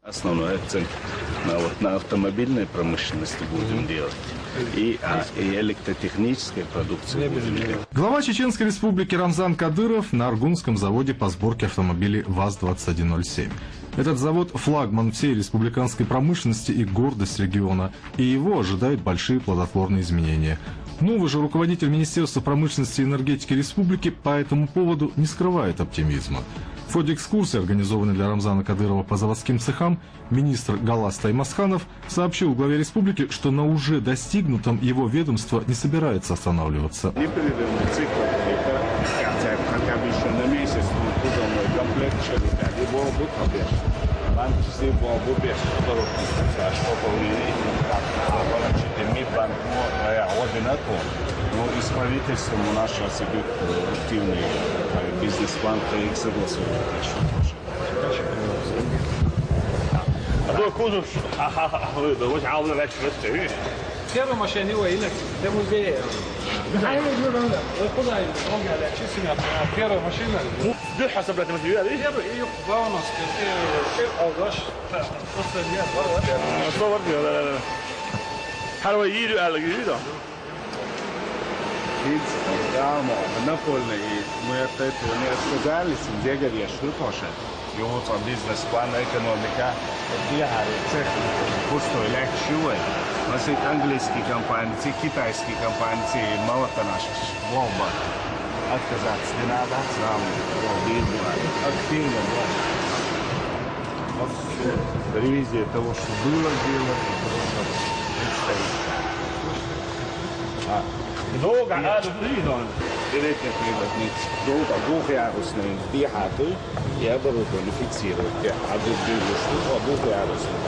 Основной акцент на автомобильной промышленности будем делать. И электротехнической продукции будем делать. Глава Чеченской Республики Рамзан Кадыров на Аргунском заводе по сборке автомобилей ВАЗ-2107. Этот завод – флагман всей республиканской промышленности и гордость региона, и его ожидают большие плодотворные изменения. Новый же руководитель Министерства промышленности и энергетики республики по этому поводу не скрывает оптимизма. В ходе экскурсии, организованной для Рамзана Кадырова по заводским цехам, министр Галас Таймасханов сообщил главе республики, что на уже достигнутом его ведомство не собирается останавливаться. Но и с правительством у нас сейчас идет активный бизнес-план, проект согласован. Первая машина его или это музей. Первая машина. دول حسب الاتماسيات دي ايه بونص كيف اوضاش قصه دي صور دي لا حلوه يجي على جديده Да, напольно. И мы от этого не отказались, где решили тоже. И вот бизнес-план, экономика, цех пустой, легче. У нас есть английские компании, китайские компании, мало-то наши. Волба. Отказаться не надо, нам активно. Вот ревизия того, что было сделано, предстоит. Долго قعدوا فيه Передний приводник долго двухъярусный двигатель и оборудование фиксирует. Один двухъярусный.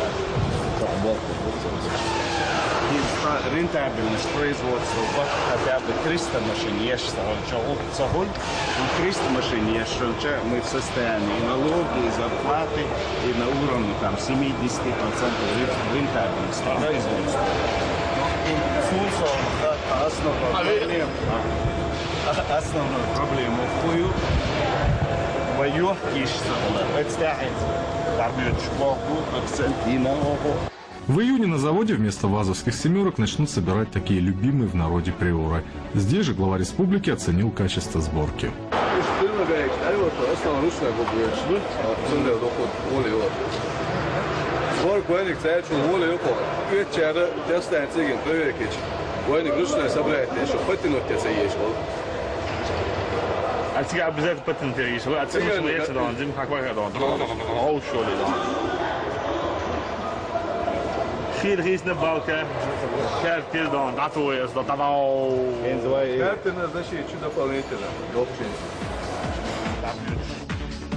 Рентабельность производства хотя бы 300 машин ешсагон, 300 машин ешсагон, мы в состоянии и налоги, и зарплаты, и на уровне там 70% рентабельности производства. Основную проблему в бою представить акцент и на око. В июне на заводе вместо вазовских «семерок» начнут собирать такие любимые в народе приоры. Здесь же глава республики оценил качество сборки. Atiga bize patentteriş var. Atiga şunu yetiştirdim. Zim kakmak adam. Al şöyle dan. Vier riesende balken. Kertjes dan. Dat hoor je. Dat al. Kertjes, значит, что дополнительно.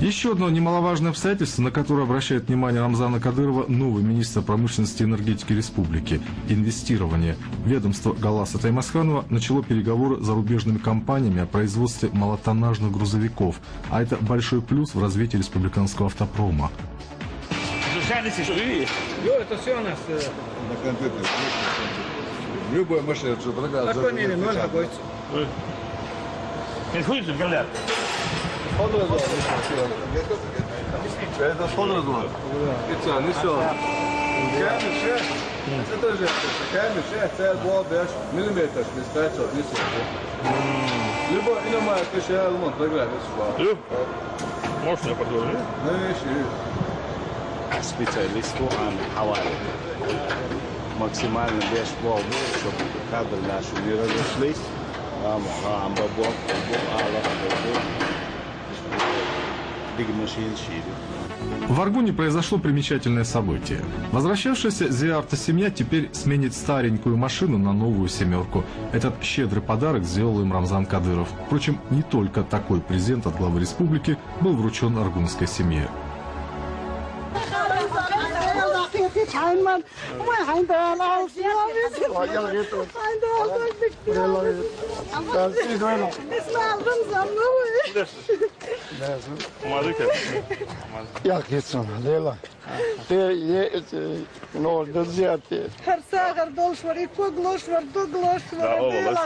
Еще одно немаловажное обстоятельство, на которое обращает внимание Рамзана Кадырова новый министр промышленности и энергетики республики – инвестирование. Ведомство Галаса Таймасханова начало переговоры с зарубежными компаниями о производстве малотоннажных грузовиков, а это большой плюс в развитии республиканского автопрома. Это все у нас. Любая машина, что продается. Какой мере? Ноль какой? Не ходите в галер? Это фонразон. Специально, все. Это же такая мешает, это 2 миллиметров, не ставится, не сойдет. Либо иномая кишая ремонт программе сюда. Можно я подумаю? Специалист по хавали. Максимально без волны, чтобы кадры наши не разошлись. В Аргуне произошло примечательное событие. Возвращавшаяся Зиарта семья теперь сменит старенькую машину на новую «семерку». Этот щедрый подарок сделал им Рамзан Кадыров. Впрочем, не только такой презент от главы республики был вручен аргунской семье.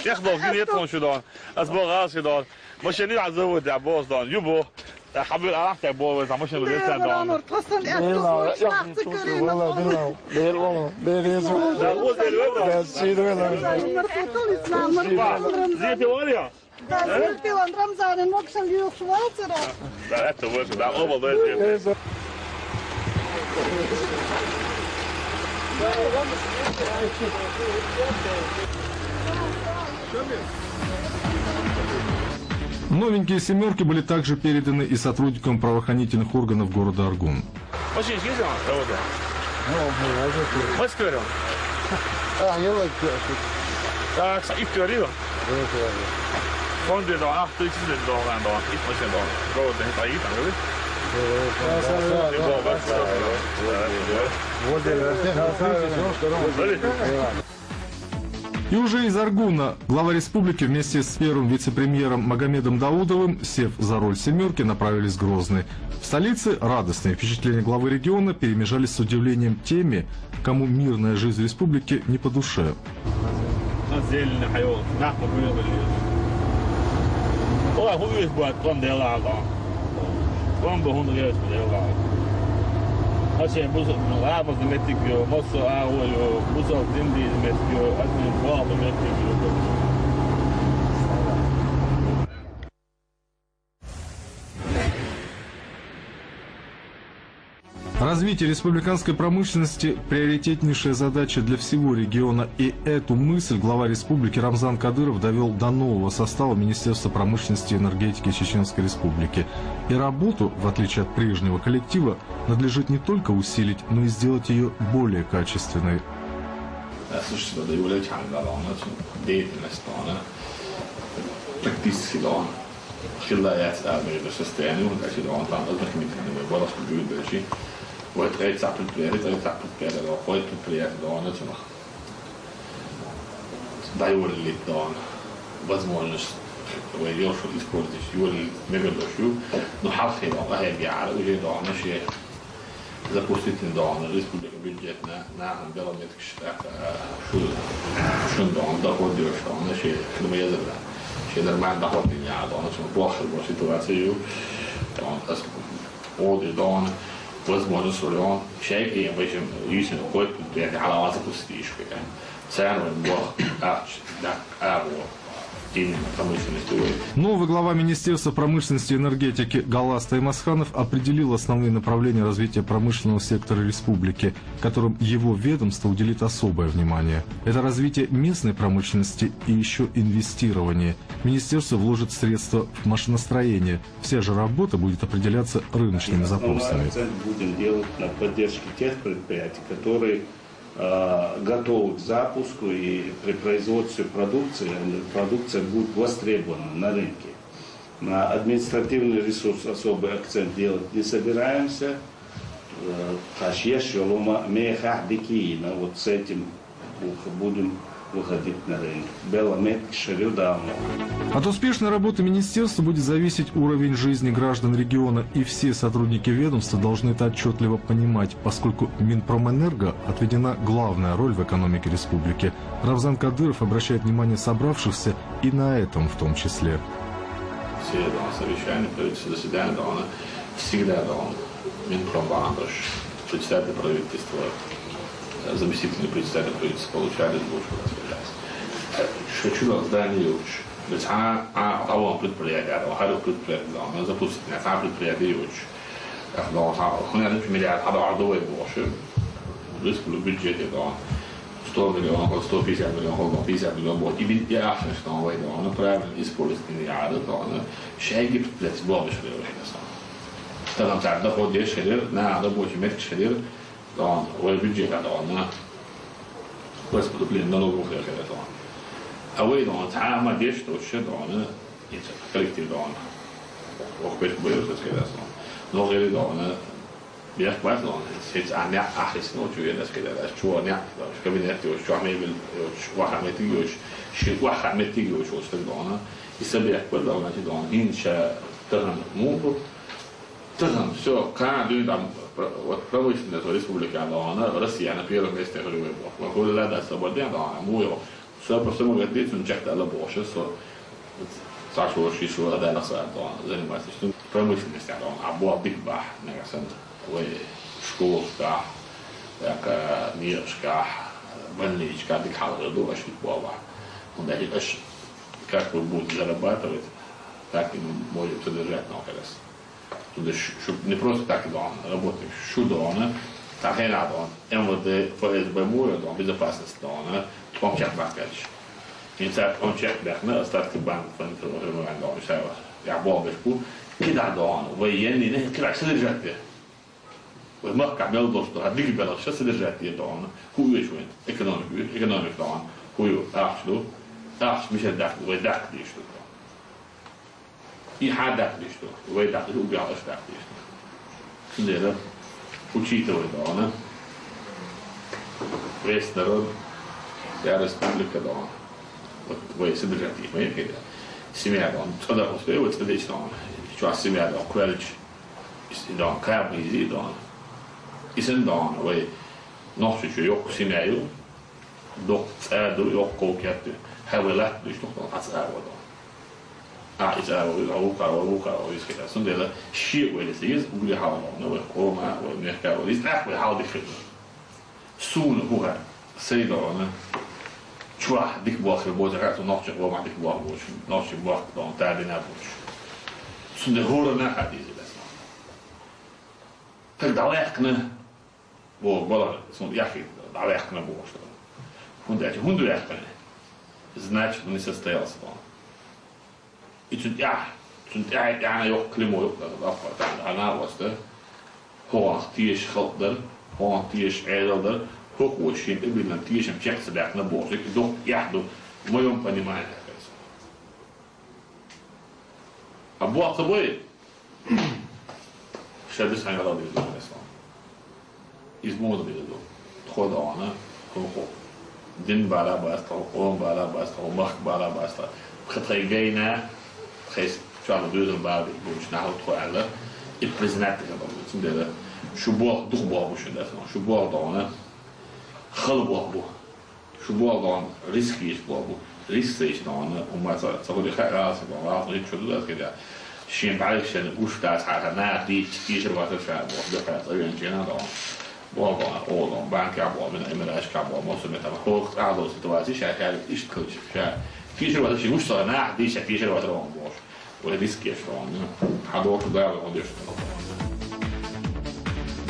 Всех долгих нет он сюда. Аз Болгар сюда. Машины азовут, а боз дан. Юбо. حبيبي انا احكي بابا اذا مش اللي Det var når Torsten Etterfor snakket زي توريا Ramzan en ook zal je Schweizer. لا انت وين ده اول ده Новенькие «семерки» были также переданы и сотрудникам правоохранительных органов города Аргун. Очень интересно, правда. Vad ska du? Jag var Ja, inte det då. Från det då, att det inte då ändå, inte sen då. Då det heter Itan, eller? И уже из Аргуна глава республики вместе с первым вице-премьером Магомедом Даудовым, сев за руль «семерки», направились в Грозный. В столице радостные впечатления главы региона перемежались с удивлением теми, кому мирная жизнь республики не по душе. Alltså jag måste lära mig med tycker jag måste och måste din det med att ni var med tycker Развитие республиканской промышленности – приоритетнейшая задача для всего региона, и эту мысль глава республики Рамзан Кадыров довел до нового состава Министерства промышленности и энергетики Чеченской Республики. И работу, в отличие от прежнего коллектива, надлежит не только усилить, но и сделать ее более качественной. Вот это предприятие, ходит предприятие, дает возможность использовать юрий мегаdoшу, но халфе да, я уже да, наши запустить да, республика бюджет на белометрик штат, что да, доход делаешь, наши мы язык да, что нормально доход не надо, наши плохо ситуацию, да, оды да. Возможно, что شيء يمكن يوسف قلت يعني على واسط الستيش كده سعر البوخ Новый глава Министерства промышленности и энергетики Галас Таймасханов определил основные направления развития промышленного сектора республики, которым его ведомство уделит особое внимание. Это развитие местной промышленности и еще инвестирование. Министерство вложит средства в машиностроение. Вся же работа будет определяться рыночными запросами. Акцент будем делать на поддержке тех предприятий, которые готовы к запуску, и при производстве продукция будет востребована на рынке. На административный ресурс особый акцент делать не собираемся. Вот с этим будем выходить на рынок. Белометрик, Шарюдаму. От успешной работы министерства будет зависеть уровень жизни граждан региона, и все сотрудники ведомства должны это отчетливо понимать, поскольку Минпромэнерго отведена главная роль в экономике республики. Рамзан Кадыров обращает внимание собравшихся и на этом в том числе. Все совещания, заседания, всегда Минпромбанк, председатель правительства, заместительный председатель правительства получали больше распределять. Хочу здание уч. Ведь она предприятие, она предприятие, запустить, она предприятие уч. Она миллиард, она ардовый больше. Республика бюджете, 100 миллионов, 150 миллионов, 50 миллионов. И ведь я ахнешь, что он выйдет, он правильно использует миллиарды, шеги предприятия больше решили. Там так доход шерир, на рабочий метр шерир. والبيجي هذا بس بدبلين نلوه في هذا أوي تعامل ديش توشد عنا كولكتيف عنا وخبيت بيوزت كذا نو غير عنا بيخبر عنا سيد عنا أحس نوجو يناس كذا شو عنا كابينات شو عميل شو واحد متيجوش شو واحد متيجوش وصل عنا يسبب يخبر عنا كذا عنا إنشاء تهم مو تهم شو كان يدعم промышленность республика она Россия на первом месте говорю вот когда да свободен да мой все просто могут быть он чекта la больше so Saksvård i så där så då занимается что промышленность а або бигба nägäsen või skoolska ja nierska больничка дикалды дошли бова он даже как вы будете зарабатывать так и может содержать наконец то есть чтобы не просто так да работать шудона так и надо МВД ФСБ может он безопасность да он чек бакач иногда он чек бак на остатки банк фонд регулярно да все я бога шпу كده да военный не как содержать والمركع بيلضش ده هديك بلغ شو سدرجات يدعون هو يشوين ايكونوميك طبعا هو اخشلو اخش مش هداك ويداك ديشتو يحداك ديشتو ويداك هو بيعرف داك ديشتو كده учитывая да весь народ я республика да вот вы содержат их мы кида семья да тогда после вот здесь да что семья да колледж да как изи да isen dan way nochtje yok sineyo dok do yok kokettu hawelat dus nog at awodo is awoka is keda so dela shit way this is ugly how no we koma we merka we is not how the fit soon who had say dan chwa dik bo khir bo zakat nochtje bo ma dik bo nochtje bo dan tade na bo so de horen na gaat is das tak dalekne Бог, смотри, яхи, далеко на Бог, что хунду яхтане, значит, он не состоялся он. И тут я на его климу, она was да, хоах тиеш халтер, хоах тиеш эдалдер, хохошим, и блин, тиешем чекса далеко на Бог, и до яхду в моем понимании. А Бог собой, что здесь они рады из измода било ходана хо дин бала баста он бала баста мах бала баста خطيجينا خيس شو دوز الباب بوش نحو تخوالة البريزنات كده ده شو بوه دخبوه بوش ده شو بوه دانا خلبوه بوه شو بوه دان ريسكيش بوه بوه ريسكيش دانا وما تقول خير راسك وما تقول شو ده كده شين بعد شين وش ده ساعة نادي تيجي الوقت الشعب وده فات أيام جينا دان Boga oldom bankából, emeláskából, mozdulmetem a holt, áldó szituáció, és el is költsük. Később az, hogy most a náhdések később az rombos. Vagy riszkés van. Hát dolgok, de elmondjuk.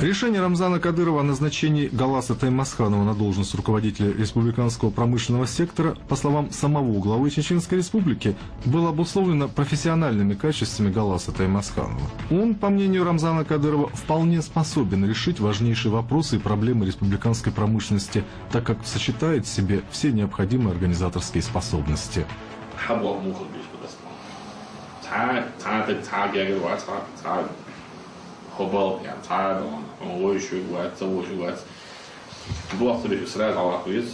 Решение Рамзана Кадырова о назначении Галаса Таймасханова на должность руководителя республиканского промышленного сектора, по словам самого главы Чеченской Республики, было обусловлено профессиональными качествами Галаса Таймасханова. Он, по мнению Рамзана Кадырова, вполне способен решить важнейшие вопросы и проблемы республиканской промышленности, так как сочетает в себе все необходимые организаторские способности. Хобал, я царь, он лойший гуэц, Блохтер сразу алакуец,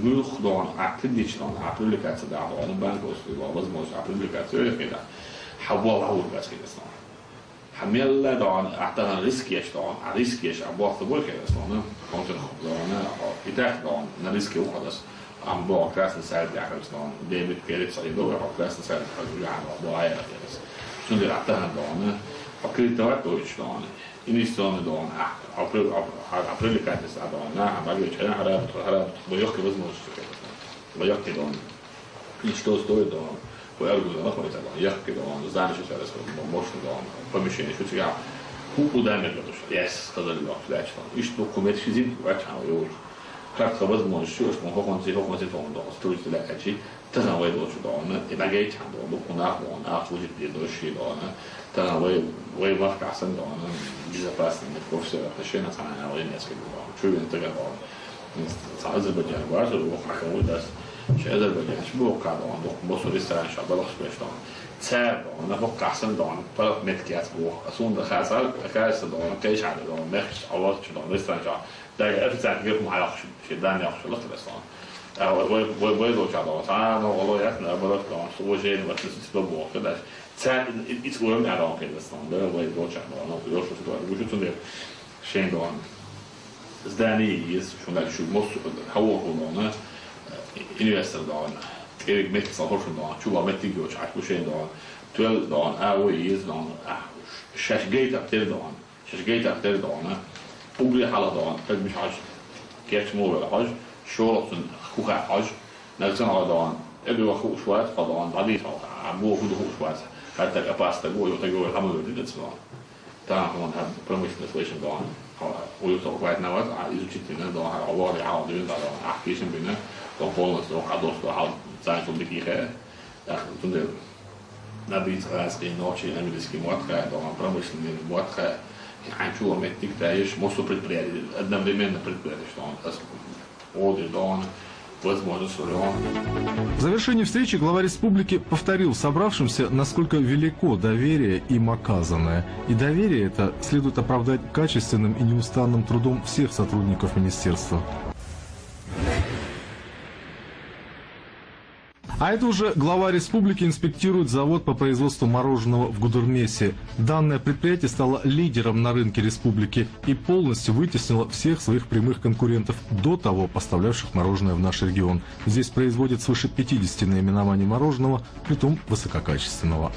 гулхдон, отлично, привлекается да, он банковский, возможно, привлекается, это хабал аургас кидесно. Хамелла дон, атана рискеш дон, а рискеш, а блохтер кидесно, он же дон, и так дон, на риске уходас. Am bal krasne särjárás don, David Peretz, a dolga a krasne särjárás ugyanaz, a bal Sunt de atana don, a kritikat is don, inisztani don, a predikátus don, a magicsen, vagy aki возможности, vagy aki don, nincs то стоит don, vagy elgondolni naходится don, jakki don, знаешь, что это можно don, помещение, что я, куда медведуш, yes, сказали don, лечно, и что кумет физик, вачан, юж. Kratko возможности, что он хохонцы дон, строить лечи, тогда вы дочь дон, и багей чан дон, кунах дон, будет дочь дон, тогда вы вахкасен дон, безопасный, все отношения с нами, несколько дон, чуем тогда дон. Азербайджан важно, вахкаmu даст, что Азербайджан, что вахкадон, босс ресторан, что балах спешдон. Цер дон, вахкасен дон, палат меткиас бох, асунда хасал, хасал дон, кейш على дон, мехш, ават дон, ресторан что. ده أفتح جيكم على أخش شدان يأخش الله تبصان ويدو شادو تعالى والله يأتنا أبدا كمان سوى شيء بس تسببه كده تعال يتقولون على كده صان ده ويدو شادو أنا في دوش شدو وشو تندر شيء دوان زداني يس شو نقول شو مصر هو هو دونا إنفستر دونا Erik Mikkelsen horsen dan, Chuba Mettigoch, Akkushen dan, 12 dan, AOE dan, Shashgate after dan, Shashgate after dan, Pugli Hala dan, dat is Haj, Kerstmoor Haj, Charlotten Kucha Haj, Nelson Hala dan, Edu Hoeswaard, dan, Ladis Hala, Moor Goede Hoeswaard, gaat er pasta, go, je go, Hammer, dit is wel. Daar gewoon hebben permission legislation dan, hoe je het ook weet nou wat, is het zit in, dan award je al doen, dan 8 keer binnen, dan volgens nog ados dan al zijn van die keer, ja, toen de nabiet reis in Noordje en we die moord krijgen, dan permission in moord krijgen, en zo met die tijd moest op het pleden, het nam de minder pleden staan, dat is oordeel dan. В завершении встречи глава республики повторил собравшимся, насколько велико доверие им оказанное. И доверие это следует оправдать качественным и неустанным трудом всех сотрудников министерства. А это уже глава республики инспектирует завод по производству мороженого в Гудермесе. Данное предприятие стало лидером на рынке республики и полностью вытеснило всех своих прямых конкурентов, до того поставлявших мороженое в наш регион. Здесь производят свыше 50 наименований мороженого, притом высококачественного.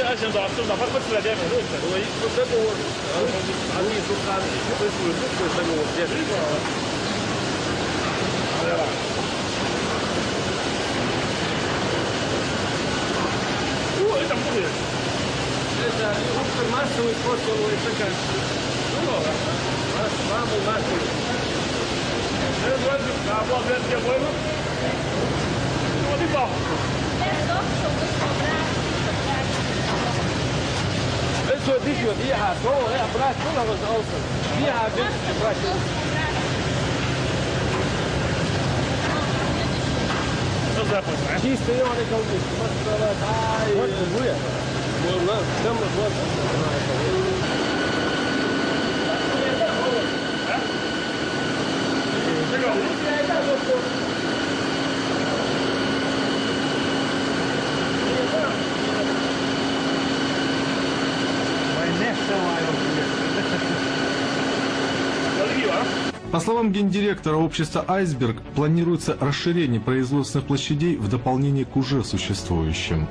عشان ضعفتم ضعفت بس لا دائما هو يقدروا عندي سكان هو انت مقول انت ممكن ما تسوي كورس ولا سكن ما تسوي انا بقول ابغى بلاد يا ابوي ودي بقى Eso dicho día, todo es atrás, todo los otros. Día de atrás. Что за путь? Чисто его не колдует. Вот будет. Можно, там вот. По словам гендиректора общества «Айсберг», планируется расширение производственных площадей в дополнение к уже существующим.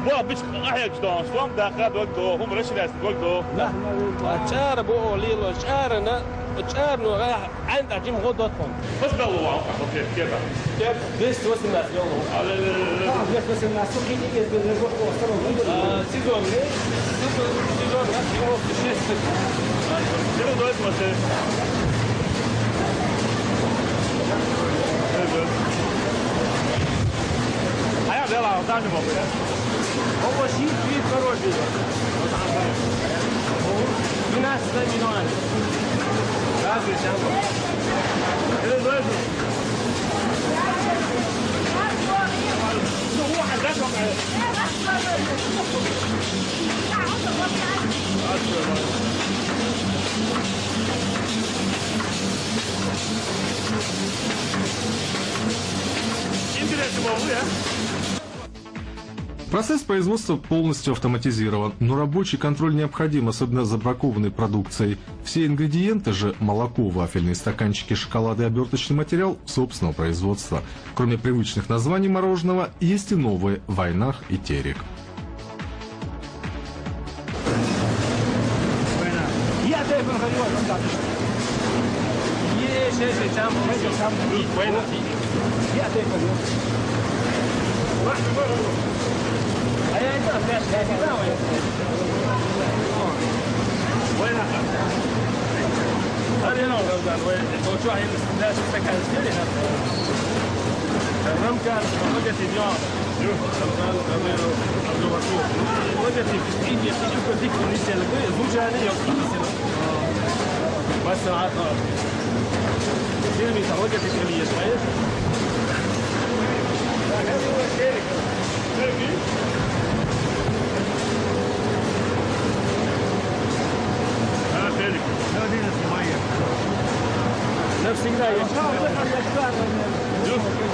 Well, bitch, I had to swam that got go home rush last go. لا شعر بو ليلو شعرنا شعرنا عند عجيم غدتهم بس بالله اوكي كيف بس وصلنا يلا بس الناس كيف يقدروا يوصلوا سيزون سيزون يلا دوت مثلا هيا يلا تعالوا بقى هو شيء في كروج في ناس تانيين لازم يشوفوا كده لازم هو حدثهم интересно было, Процесс производства полностью автоматизирован, но рабочий контроль необходим, особенно за бракованной продукцией. Все ингредиенты же – молоко, вафельные стаканчики, шоколад и оберточный материал – собственного производства. Кроме привычных названий мороженого, есть и новые – Вайнах и Терек.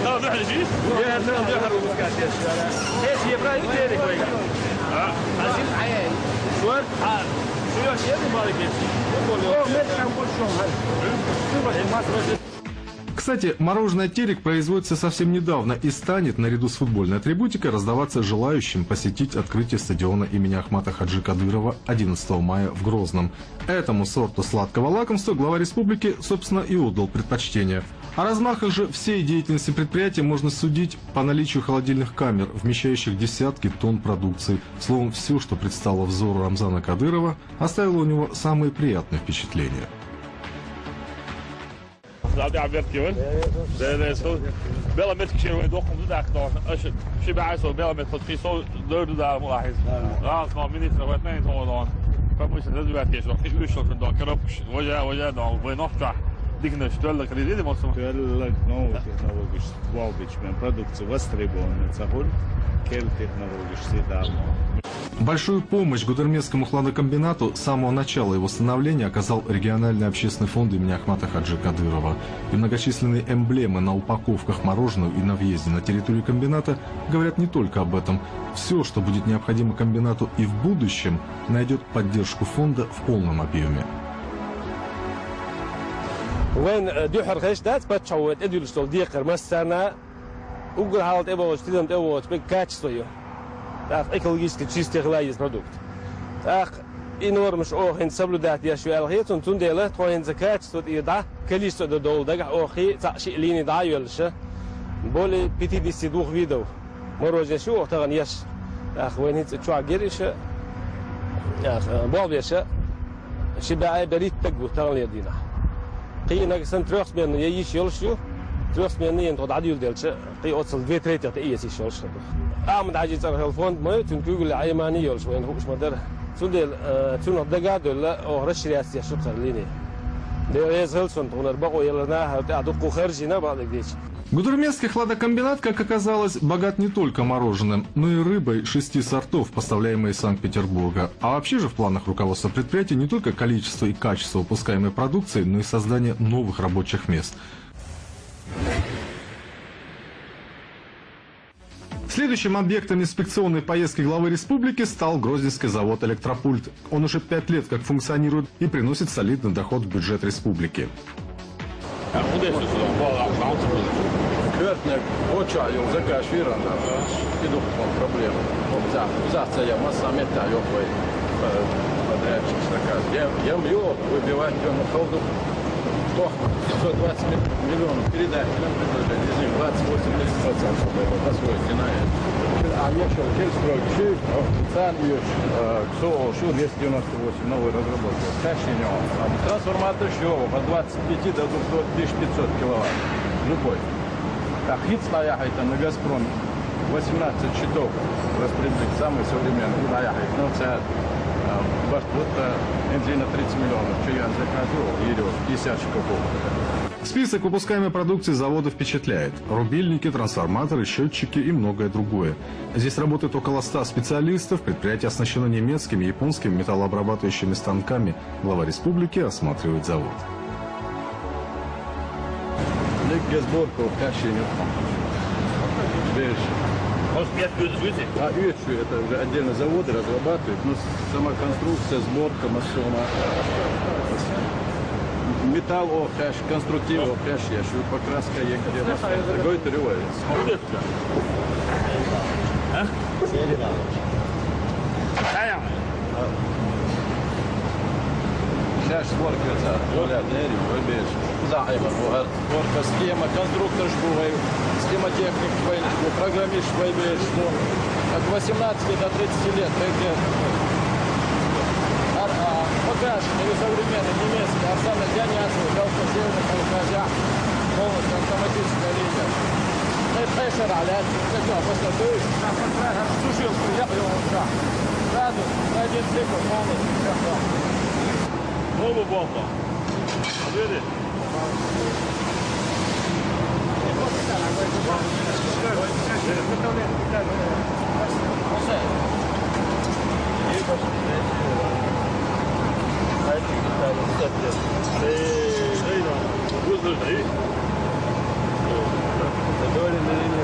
لا نروح الجيش؟ يا نروح المسكات يا الشارع. ايش هي براي تيري كويس. عايزين حياه. شو حال؟ شو يا شيخ مالك Кстати, мороженое «Терек» производится совсем недавно и станет, наряду с футбольной атрибутикой, раздаваться желающим посетить открытие стадиона имени Ахмата Хаджи Кадырова 11 мая в Грозном. Этому сорту сладкого лакомства глава республики, собственно, и отдал предпочтение. О размахах же всей деятельности предприятия можно судить по наличию холодильных камер, вмещающих десятки тонн продукции. Словом, все, что предстало взору Рамзана Кадырова, оставило у него самые приятные впечатления. Nou, daar werd je hoor. Bellen met je weer toch om de dag nog. Als je bij zo bellen met wat zo dode daar maar is. Ja, het gaat minister wat nee zo dan. Kan moet je dat weer eens nog een uur zo dan kan op. Wat jij dan weer nog daar. Дигна штуэлла кредиты мосом. Штуэлла новые технологии, волбичмен продукция востребована, цаголь кель технологии всегда. Большую помощь Гудермесскому хладокомбинату с самого начала его становления оказал региональный общественный фонд имени Ахмата Хаджи Кадырова. И многочисленные эмблемы на упаковках мороженого и на въезде на территорию комбината говорят не только об этом. Все, что будет необходимо комбинату и в будущем, найдет поддержку фонда в полном объеме. وين ديحر خش دات بتشوت اديل شتول ديقر مسنا وقر حالت ابو ستودنت ابو بكاتشتو تاخ ايكولوجيسك تشيستيغلايز برودكت تاخ انور مش او هن سبلو دات يا شوال هيتون تونديله توين زكات ستود يدا كليستو دول دغ اوخي تاشي ليني دايولش بولي بي تي دي سي دوغ فيدو مروجه شو تغنيش اخ وين هيت تشوا غيرش اخ بوبيش شبا بريت تقو تغني دينا قينا سن تروخ بين ييش يلشو تروخ بين ين تود عديل ديلش قي اوصل 2 3 تاع ايس يشلش احمد عاجي صار الفوند ما تنقول عيماني يلش وين هو مش مدر سودل تنو دغاد ولا او رش رياسي شو خليني ده يزهلسون تونر بقوا يلنا ادقوا خرجنا بعد ديش. Гудермесский хладокомбинат, как оказалось, богат не только мороженым, но и рыбой 6 сортов, поставляемой из Санкт-Петербурга. А вообще же в планах руководства предприятия не только количество и качество выпускаемой продукции, но и создание новых рабочих мест. Следующим объектом инспекционной поездки главы республики стал Грозненский завод «Электропульт». Он уже 5 лет как функционирует и приносит солидный доход в бюджет республики. Квертник очаю закаш вирана, идут проблемы. Завтра я масса мета ёпой подрядчик заказ. Я мью выбивать ее на холоду. 120 миллионов передать нам предложение. Из них 28-30% освоить на это. А я что, Кельстрой, сам ее КСО, 298 новой разработки. Трансформатор еще от 25 до 2500 киловатт. Любой. А хитсна яхайта на Газпром 18 щитов распределить, самый современный. На яхайта. Ну, это вот бензина 30 миллионов. Что я заказывал, едет 50 щитов. Список выпускаемой продукции завода впечатляет. Рубильники, трансформаторы, счетчики и многое другое. Здесь работает около 100 специалистов, предприятие оснащено немецкими, японскими металлообрабатывающими станками. Глава республики осматривает завод. Сборку каши это уже отдельно заводы разрабатывают, но сама конструкция, сборка, машина. Металл, каш, конструктив, каш, я шью, покраска, я где-то. Другой переводится. Сейчас сборка, сборка, схема, конструктор шбугай, схемотехник, программист шбугай, от 18 до 30 лет. Покрашенный современный немецкий, Арсена Дянятова, Галфа-Северный, Полукозя, полностью автоматическая линия. Прessure على посмотришь, сушил, я его уже. Сразу, на 1 цикл полностью, все равно. Новый бомба. Видишь? Zadovoljni meni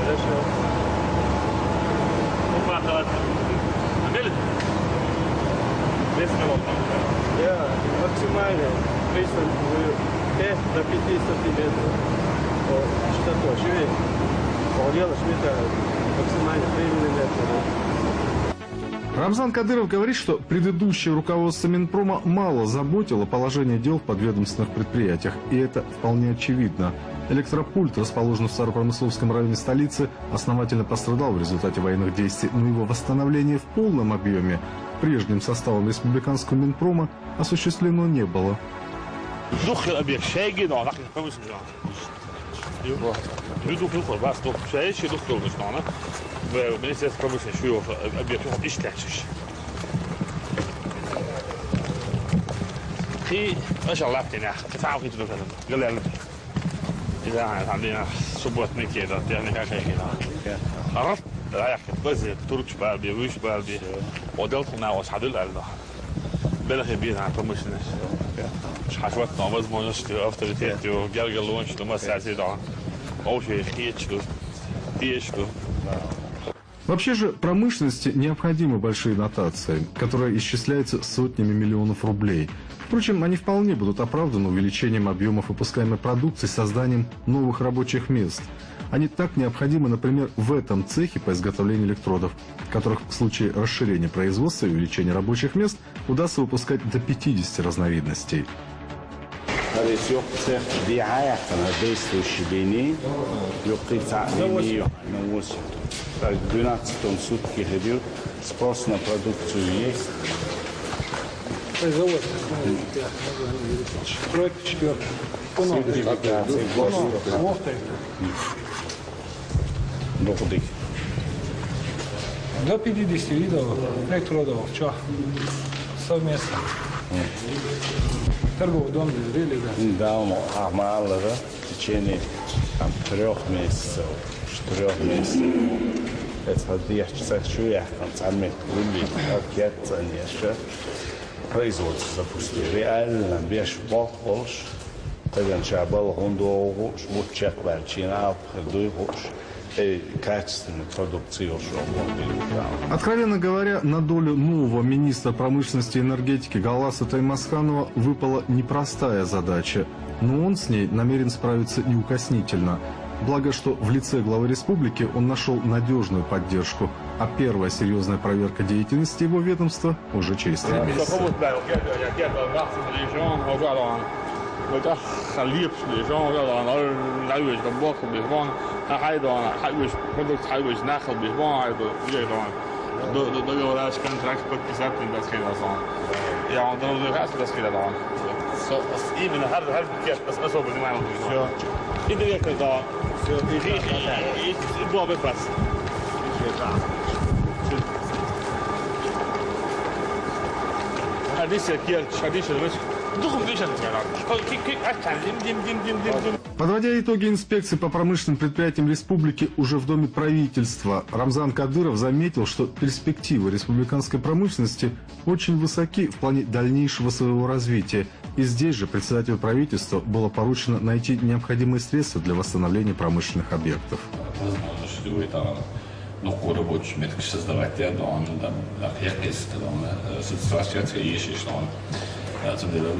rešio. Upravo a bili? Ne smemo. Ja, maksimalno pristup do 50 метров. Что то, живи. Полдела шмита максимально 3 миллиметра. Рамзан Кадыров говорит, что предыдущее руководство Минпрома мало заботило положение дел в подведомственных предприятиях, и это вполне очевидно. Электропульт, расположенный в Старопромысловском районе столицы, основательно пострадал в результате военных действий, но его восстановление в полном объеме прежним составом республиканского Минпрома осуществлено не было. Министерство промышленности шуев объектов иштекшиш. في ما شاء الله بتاعنا تفاعل في تلوث قال إذا عندنا صبوت كده يعني كذا عرفت لا يحكي بس تركش بالبي ويش بالبي ودلتنا وصعدل الله بلغ بينا عن pромышленность مش حشوتنا возможность авторитет وقال что мы сядем вообще есть Вообще же промышленности необходимы большие нотации, которые исчисляются сотнями миллионов рублей. Впрочем, они вполне будут оправданы увеличением объемов выпускаемой продукции, созданием новых рабочих мест. Они так необходимы, например, в этом цехе по изготовлению электродов, которых в случае расширения производства и увеличения рабочих мест удастся выпускать до 50 разновидностей. Так, 12 тонн в сутки ходил, спрос на продукцию есть. Производство, тройка, четверка. Сертификация, доходы. До 50 видов электродов, что совместно. Торговый дом зрели, да? Да, мало, да, в течение 3 месяцев. 4 месяцев. Это держится чуя, сами люди, как это производство запустили. Реально, без больше. Тогда шабал хондо, шмутчак варчина, дуйгош. Качественной продукции. Откровенно говоря, на долю нового министра промышленности и энергетики Галаса Таймасханова выпала непростая задача, но он с ней намерен справиться неукоснительно. Благо, что в лице главы республики он нашел надежную поддержку, а первая серьезная проверка деятельности его ведомства уже через 3 месяца. خليط لجان قال نعيش دباخ بيهوان هايدان هايش produkt هايش نخل بيهوان هايدو يجان دو ولاش kontrakt подписать das geht das an ja und dann das das geht dann so even har paket das så på mig så inte vet då så det bra bepass هذه سكير هذه شو Подводя итоги инспекции по промышленным предприятиям республики уже в Доме правительства, Рамзан Кадыров заметил, что перспективы республиканской промышленности очень высоки в плане дальнейшего своего развития. И здесь же председателю правительства было поручено найти необходимые средства для восстановления промышленных объектов. Много рабочих мест создавать я думаю, да, я есть, да, ситуация есть, что zum Teil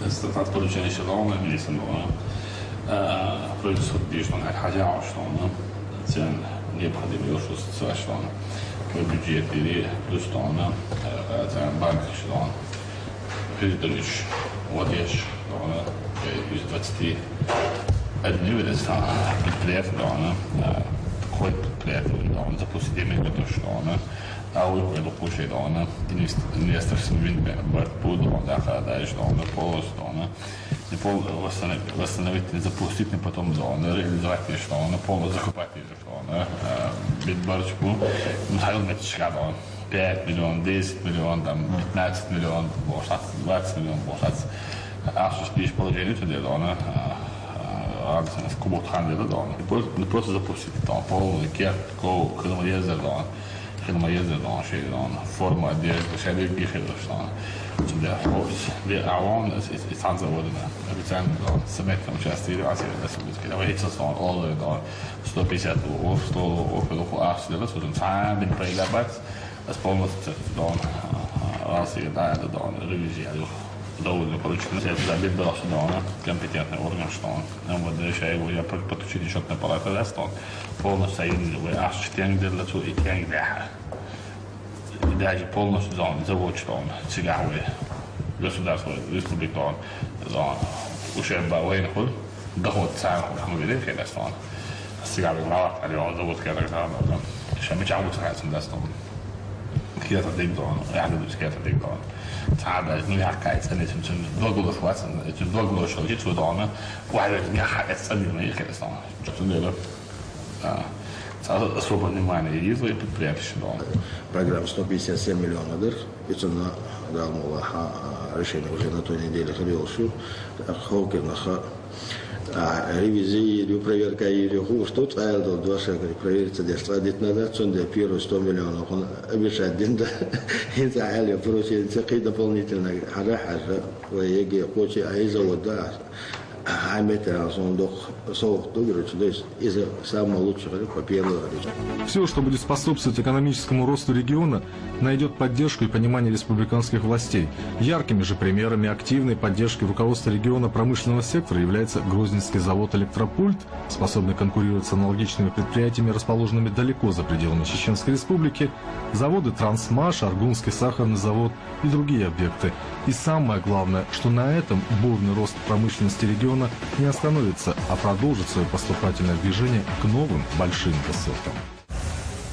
das получение шелома милисан производство бежного хозяйства что цен необходимый что что бюджет или плюс что банк что передача вот есть из 20 одни предприятия какой предприятие запустить именно то что أول بلوكوشة دانا инвестор семьин будет дана дальше дана полос дана не пол восстановить запустить не потом дана реализовать не что дана пол закупать не что дана бит барчку мусаил метчка дана 5 миллион 10 миллион там 15 миллион бошат 20 миллион бошат а что спишь положение туда дана радостно в кубок ханде дана не просто запустить там пол кер ко когда мы ездили дана firma jezdon şeyden forma diye şeyler geçiyorlar. Şimdi det är avan i Tanzania. Jag sen semester участие i Asien det som skulle vara hittat sån all då står precis och står och på Asien så den fan den präglar bats as pomos då Asien där då revizia då короче за бедро сюда компетентный орган что он вот еще его я подключил счетный аппарат Эстон полностью соединил аж 4 для то и 4 для даже полностью завод что он сигаровый государство республикан за ущерба военных доход сам мы видели это что сигаровый лавок а завод который там еще мы чего сказать das там كده تديك دون يعني بس كده تديك دون تعب من حكاية سنة تمشي دوغلو خلاص دوغلو شو جيت ودونا واحد حاجة سنة ما يخلص طبعا شفت ده особо внимание ездили предприятия дом. Программа 157 миллионов это на Далмова решение уже на той неделе ходил все. Хокер на ревизии или проверка или что то два шага проверить содержание дит надо цунде первые 100 миллионов он обещает динда это алия прочее такие дополнительно حاجة ويجي قوتي عايزة ودا Все, что будет способствовать экономическому росту региона, найдет поддержку и понимание республиканских властей. Яркими же примерами активной поддержки руководства региона промышленного сектора является Грозненский завод «Электропульт», способный конкурировать с аналогичными предприятиями, расположенными далеко за пределами Чеченской Республики, заводы «Трансмаш», Аргунский сахарный завод и другие объекты. И самое главное, что на этом бурный рост промышленности региона не остановится, а продолжит свое поступательное движение к новым большим высотам.